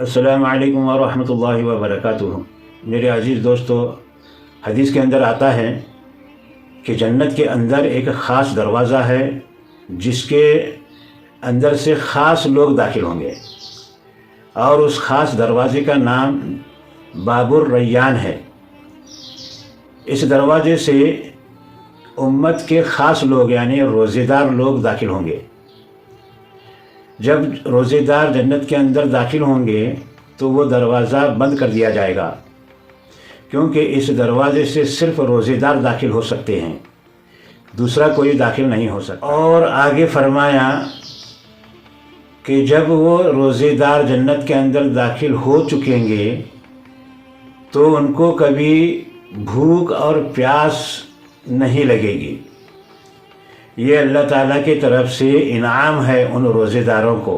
अस्सलामु अलैकुम वरहमतुल्लाहि वबरकातुहू। मेरे अज़ीज़ दोस्तों, हदीस के अंदर आता है कि जन्नत के अंदर एक ख़ास दरवाज़ा है जिसके अंदर से ख़ास लोग दाखिल होंगे और उस ख़ास दरवाज़े का नाम बाबुर रैयान है। इस दरवाज़े से उम्मत के ख़ास लोग यानी रोज़ेदार लोग दाखिल होंगे। जब रोज़ेदार जन्नत के अंदर दाखिल होंगे तो वो दरवाज़ा बंद कर दिया जाएगा, क्योंकि इस दरवाज़े से सिर्फ रोज़ेदार दाखिल हो सकते हैं, दूसरा कोई दाखिल नहीं हो सकता। और आगे फरमाया कि जब वो रोज़ेदार जन्नत के अंदर दाखिल हो चुकेंगे तो उनको कभी भूख और प्यास नहीं लगेगी। ये अल्लाह ताला की तरफ से इनाम है उन रोज़ेदारों को,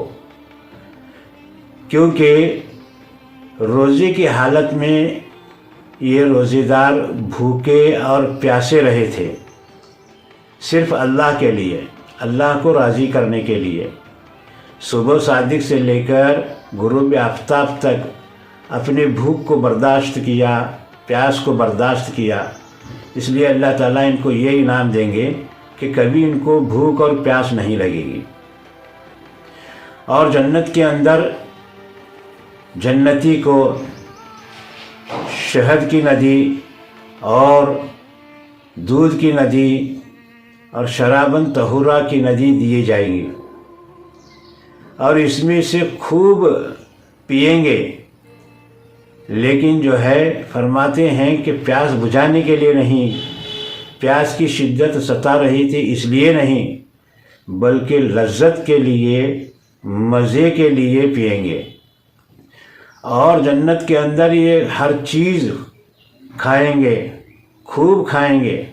क्योंकि रोज़े की हालत में ये रोज़ेदार भूखे और प्यासे रहे थे, सिर्फ़ अल्लाह के लिए, अल्लाह को राज़ी करने के लिए। सुबह सादिक से लेकर गुरूब आफ्ताब तक अपने भूख को बर्दाश्त किया, प्यास को बर्दाश्त किया। इसलिए अल्लाह ताला इनको ये इनाम देंगे कि कभी इनको भूख और प्यास नहीं लगेगी। और जन्नत के अंदर जन्नती को शहद की नदी और दूध की नदी और शराबन तहुरा की नदी दी जाएगी और इसमें से खूब पिएंगे। लेकिन जो है फरमाते हैं कि प्यास बुझाने के लिए नहीं, प्यास की शिद्दत सता रही थी इसलिए नहीं, बल्कि लज्जत के लिए, मज़े के लिए पिएंगे। और जन्नत के अंदर ये हर चीज़ खाएंगे, खूब खाएंगे,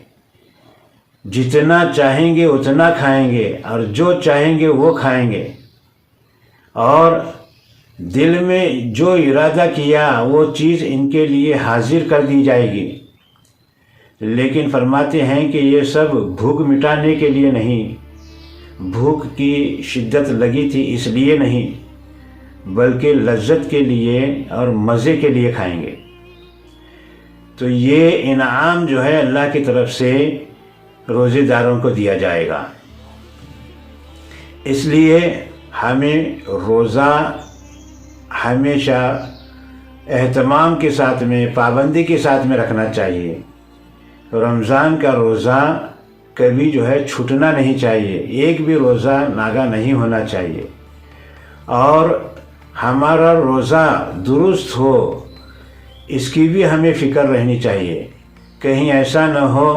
जितना चाहेंगे उतना खाएंगे और जो चाहेंगे वो खाएंगे। और दिल में जो इरादा किया वो चीज़ इनके लिए हाजिर कर दी जाएगी। लेकिन फरमाते हैं कि ये सब भूख मिटाने के लिए नहीं, भूख की शिद्दत लगी थी इसलिए नहीं, बल्कि लज्जत के लिए और मज़े के लिए खाएंगे। तो ये इनाम जो है अल्लाह की तरफ से रोज़ेदारों को दिया जाएगा। इसलिए हमें रोज़ा हमेशा एहतमाम के साथ में, पाबंदी के साथ में रखना चाहिए। रमज़ान का रोज़ा कभी जो है छूटना नहीं चाहिए, एक भी रोज़ा नागा नहीं होना चाहिए। और हमारा रोज़ा दुरुस्त हो इसकी भी हमें फ़िक्र रहनी चाहिए। कहीं ऐसा न हो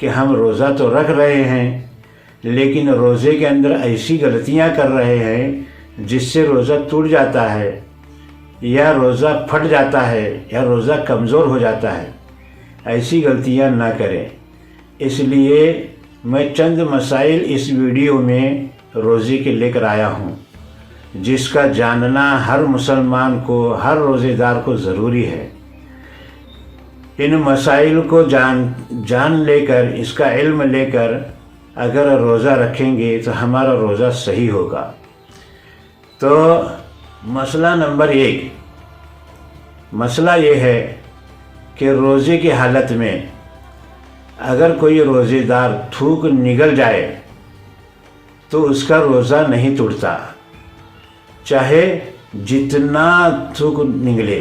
कि हम रोज़ा तो रख रहे हैं लेकिन रोज़े के अंदर ऐसी गलतियां कर रहे हैं जिससे रोज़ा टूट जाता है या रोज़ा फट जाता है या रोज़ा कमज़ोर हो जाता है। ऐसी गलतियां ना करें। इसलिए मैं चंद मसाइल इस वीडियो में रोज़े के लेकर आया हूं, जिसका जानना हर मुसलमान को, हर रोज़ेदार को ज़रूरी है। इन मसाइल को जान लेकर, इसका इल्म लेकर अगर रोज़ा रखेंगे तो हमारा रोज़ा सही होगा। तो मसला नंबर 1, मसला ये है कि रोज़े की हालत में अगर कोई रोज़ेदार थूक निगल जाए तो उसका रोज़ा नहीं टूटता, चाहे जितना थूक निकले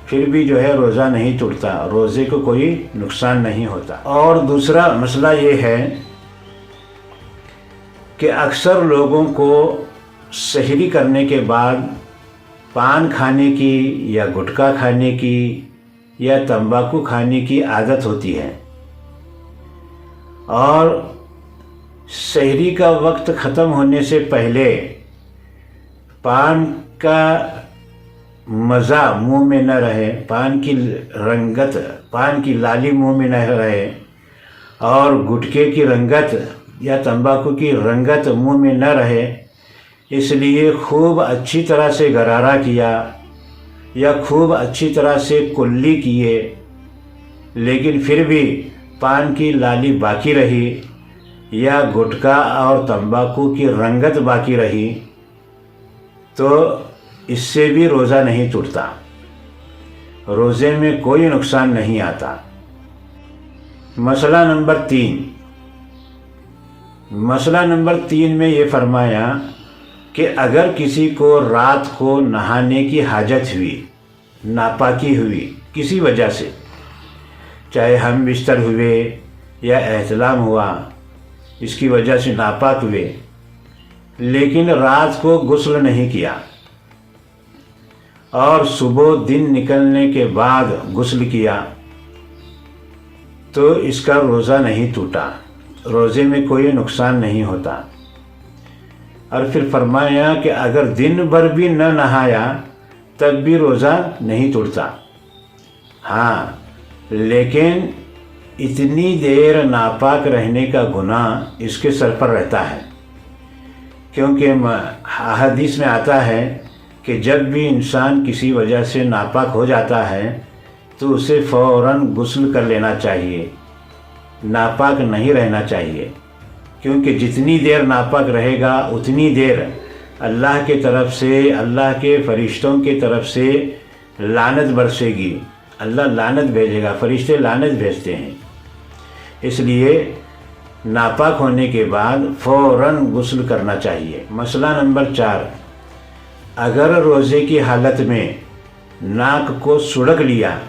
फिर भी जो है रोज़ा नहीं टूटता, रोज़े को कोई नुकसान नहीं होता। और दूसरा मसला ये है कि अक्सर लोगों को सहरी करने के बाद पान खाने की या गुटखा खाने की या तंबाकू खाने की आदत होती है और सहरी का वक्त ख़त्म होने से पहले पान का मज़ा मुंह में न रहे, पान की रंगत, पान की लाली मुंह में न रहे और गुटखे की रंगत या तंबाकू की रंगत मुंह में न रहे, इसलिए खूब अच्छी तरह से गरारा किया या खूब अच्छी तरह से कुल्ली किए, लेकिन फिर भी पान की लाली बाकी रही या गुटखा और तंबाकू की रंगत बाकी रही, तो इससे भी रोज़ा नहीं टूटता, रोज़े में कोई नुकसान नहीं आता। मसला नंबर 3, मसला नंबर 3 में ये फरमाया कि अगर किसी को रात को नहाने की हाजत हुई, नापाकी हुई किसी वजह से, चाहे हम बिस्तर हुए या एहतलाम हुआ, इसकी वजह से नापाक हुए, लेकिन रात को गुस्ल नहीं किया और सुबह दिन निकलने के बाद गुस्ल किया, तो इसका रोज़ा नहीं टूटा, रोज़े में कोई नुकसान नहीं होता। और फिर फरमाया कि अगर दिन भर भी न नहाया तब भी रोज़ा नहीं टूटता। हाँ, लेकिन इतनी देर नापाक रहने का गुनाह इसके सर पर रहता है, क्योंकि हदीस में आता है कि जब भी इंसान किसी वजह से नापाक हो जाता है तो उसे फ़ौरन गुस्ल कर लेना चाहिए, नापाक नहीं रहना चाहिए, क्योंकि जितनी देर नापाक रहेगा उतनी देर अल्लाह के तरफ से, अल्लाह के फरिश्तों की तरफ से लानत बरसेगी, अल्लाह लानत भेजेगा, फरिश्ते लानत भेजते हैं। इसलिए नापाक होने के बाद फ़ौरन गुस्ल करना चाहिए। मसला नंबर 4, अगर रोज़े की हालत में नाक को सुड़क लिया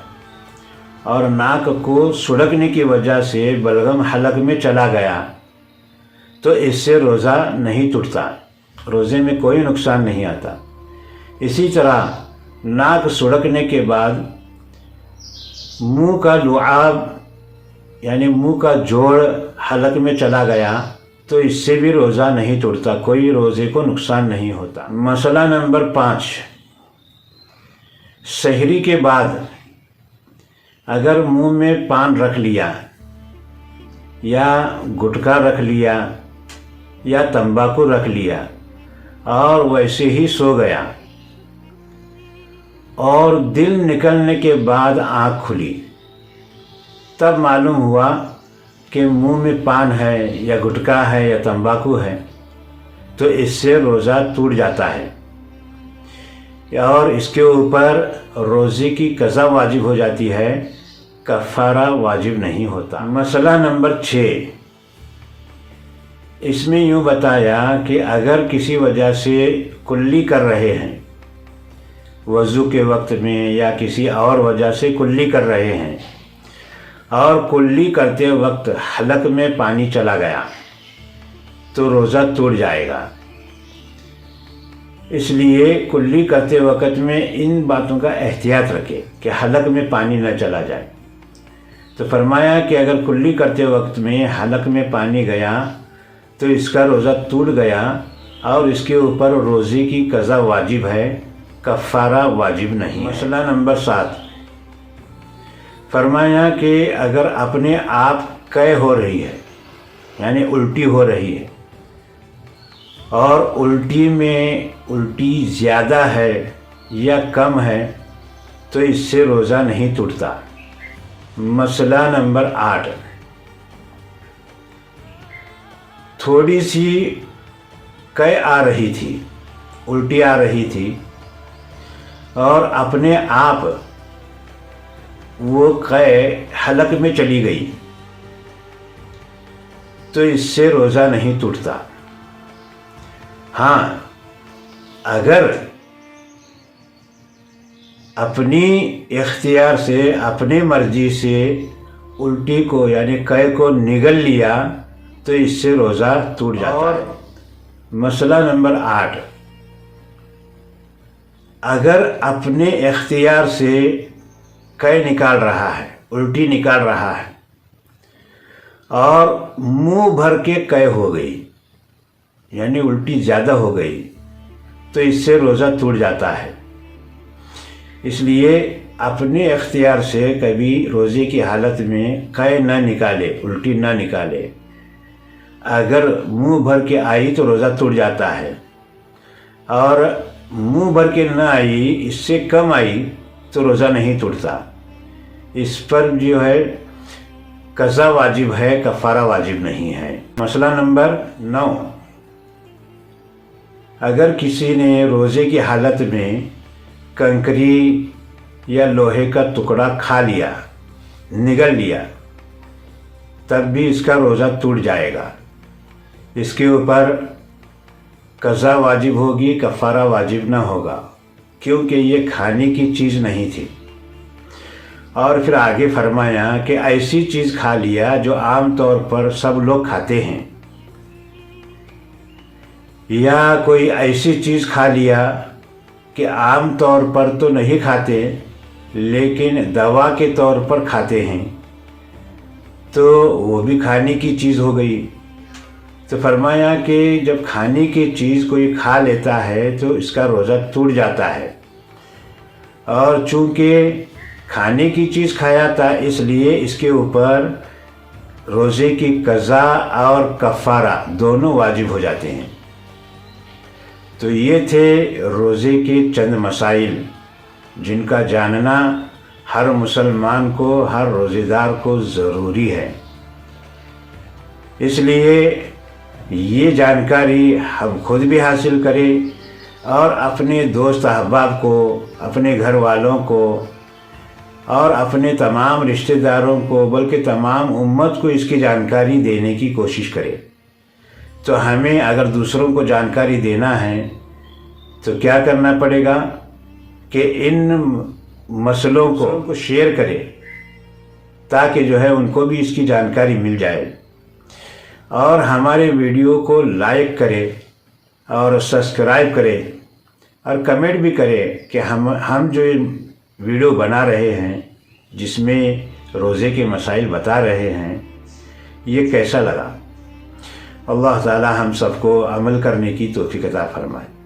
और नाक को सुड़कने की वजह से बलगम हलक में चला गया तो इससे रोज़ा नहीं टूटता, रोज़े में कोई नुकसान नहीं आता। इसी तरह नाक सुड़कने के बाद मुंह का लुआब यानी मुंह का जोड़ हलक में चला गया तो इससे भी रोज़ा नहीं टूटता, कोई रोज़े को नुकसान नहीं होता। मसला नंबर 5, सहरी के बाद अगर मुंह में पान रख लिया या गुटखा रख लिया या तंबाकू रख लिया और वैसे ही सो गया और दिल निकलने के बाद आँख खुली, तब मालूम हुआ कि मुंह में पान है या गुटखा है या तंबाकू है, तो इससे रोज़ा टूट जाता है और इसके ऊपर रोज़े की कज़ा वाजिब हो जाती है, कफ़ारा वाजिब नहीं होता। मसला नंबर 6, इसमें यूँ बताया कि अगर किसी वजह से कुल्ली कर रहे हैं, वज़ू के वक्त में या किसी और वजह से कुल्ली कर रहे हैं और कुल्ली करते वक्त हलक में पानी चला गया तो रोज़ा टूट जाएगा। इसलिए कुल्ली करते वक्त में इन बातों का एहतियात रखें कि हलक में पानी न चला जाए। तो फरमाया कि अगर कुल्ली करते वक्त में हलक में पानी गया तो इसका रोज़ा टूट गया और इसके ऊपर रोज़े की कज़ा वाजिब है, कफ़ारा वाजिब नहीं। मसला नंबर 7, फरमाया कि अगर अपने आप कै हो रही है यानी उल्टी हो रही है और उल्टी में उल्टी ज़्यादा है या कम है तो इससे रोज़ा नहीं टूटता। मसला नंबर 8, थोड़ी सी कै आ रही थी, उल्टी आ रही थी और अपने आप वो कै हलक में चली गई तो इससे रोज़ा नहीं टूटता। हाँ, अगर अपनी इख्तियार से, अपनी मर्जी से उल्टी को यानी कै को निगल लिया तो इससे रोज़ा टूट जाता है। मसला नंबर 8, अगर अपने इख्तियार से कै निकाल रहा है, उल्टी निकाल रहा है और मुंह भर के कै हो गई यानी उल्टी ज़्यादा हो गई तो इससे रोज़ा टूट जाता है। इसलिए अपने इख्तियार से कभी रोज़े की हालत में कै न निकाले, उल्टी न निकाले। अगर मुंह भर के आई तो रोज़ा टूट जाता है और मुंह भर के न आई, इससे कम आई तो रोज़ा नहीं टूटता। इस पर जो है कज़ा वाजिब है, कफ़ारा वाजिब नहीं है। मसला नंबर 9, अगर किसी ने रोज़े की हालत में कंकरी या लोहे का टुकड़ा खा लिया, निगल लिया, तब भी इसका रोज़ा टूट जाएगा। इसके ऊपर कज़ा वाजिब होगी, कफ़ारा वाजिब ना होगा, क्योंकि ये खाने की चीज़ नहीं थी। और फिर आगे फरमाया कि ऐसी चीज़ खा लिया जो आम तौर पर सब लोग खाते हैं, या कोई ऐसी चीज़ खा लिया कि आम तौर पर तो नहीं खाते लेकिन दवा के तौर पर खाते हैं, तो वो भी खाने की चीज़ हो गई। तो फरमाया कि जब खाने की चीज़ कोई खा लेता है तो इसका रोज़ा टूट जाता है। और चूँकि खाने की चीज़ खाया था, इसलिए इसके ऊपर रोज़े की कज़ा और कफ़ारा दोनों वाजिब हो जाते हैं। तो ये थे रोज़े के चंद मसाइल जिनका जानना हर मुसलमान को, हर रोज़ेदार को ज़रूरी है। इसलिए ये जानकारी हम खुद भी हासिल करें और अपने दोस्त अहबाब को, अपने घर वालों को और अपने तमाम रिश्तेदारों को, बल्कि तमाम उम्मत को इसकी जानकारी देने की कोशिश करें। तो हमें अगर दूसरों को जानकारी देना है तो क्या करना पड़ेगा कि इन मसलों को शेयर करें, ताकि जो है उनको भी इसकी जानकारी मिल जाए। और हमारे वीडियो को लाइक करें और सब्सक्राइब करें और कमेंट भी करें कि हम जो वीडियो बना रहे हैं, जिसमें रोज़े के मसाइल बता रहे हैं, ये कैसा लगा। अल्लाह ताला हम सबको अमल करने की तौफीक अता फरमाए।